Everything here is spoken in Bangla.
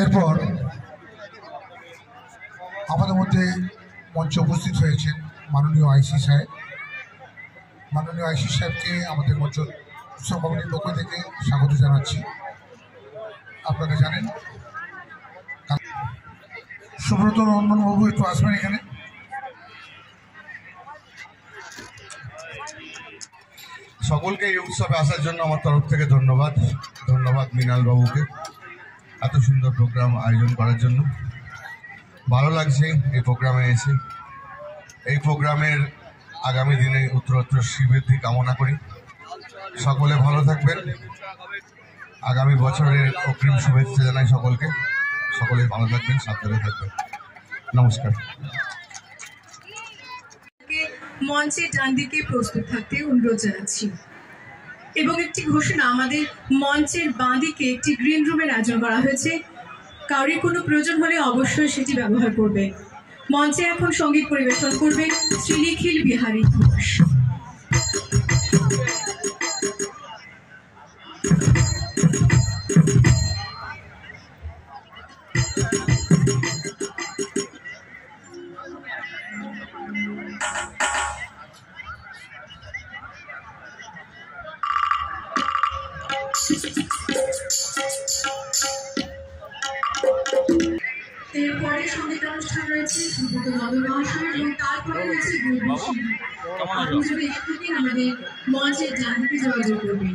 এরপর আমাদের মধ্যে মঞ্চে উপস্থিত হয়েছেন মাননীয় আইসি সাহেব। মাননীয় আইসি সাহেবকে আমাদের মঞ্চ উৎসব কমিটির পক্ষ থেকে স্বাগত জানাচ্ছি। আপনারা জানেন সুব্রত রঞ্জনবাবু একটু আসবেন এখানে। সকলকে এই উৎসবে আসার জন্য আমার তরফ থেকে ধন্যবাদ। ধন্যবাদ মৃণাল বাবুকে এত সুন্দর প্রোগ্রাম আয়োজন করার জন্য। ভালো লাগছে এই প্রোগ্রামে এসে। এই প্রোগ্রামের আগামী দিনে উত্তরোত্তর শ্রীবৃদ্ধি কামনা করি। সকলে ভালো থাকবেন। আগামী বছরের অগ্রিম শুভেচ্ছা জানাই সকলকে। সকলে ভালো থাকবেন, সাবধানে থাকবেন। নমস্কার। মঞ্চের ডান দিকে প্রস্তুত থাকতে অনুরোধ জানাচ্ছি। এবং একটি ঘোষণা, আমাদের মঞ্চের বাঁ দিকে একটি গ্রিন রুমের আয়োজন করা হয়েছে। কারোর কোনো প্রয়োজন হলে অবশ্যই সেটি ব্যবহার করবে। মঞ্চে এখন সঙ্গীত পরিবেশন করবেন শ্রী নিখিল বিহারী ঘোষ। এরপরে সঙ্গীতানুষ্ঠান রয়েছে সুব্রত বাবু মহাশয় এবং তারপরে রয়েছে আপনি যদি একটু আমাদের মঞ্চের ডান দিকে যোগাযোগ করবেন।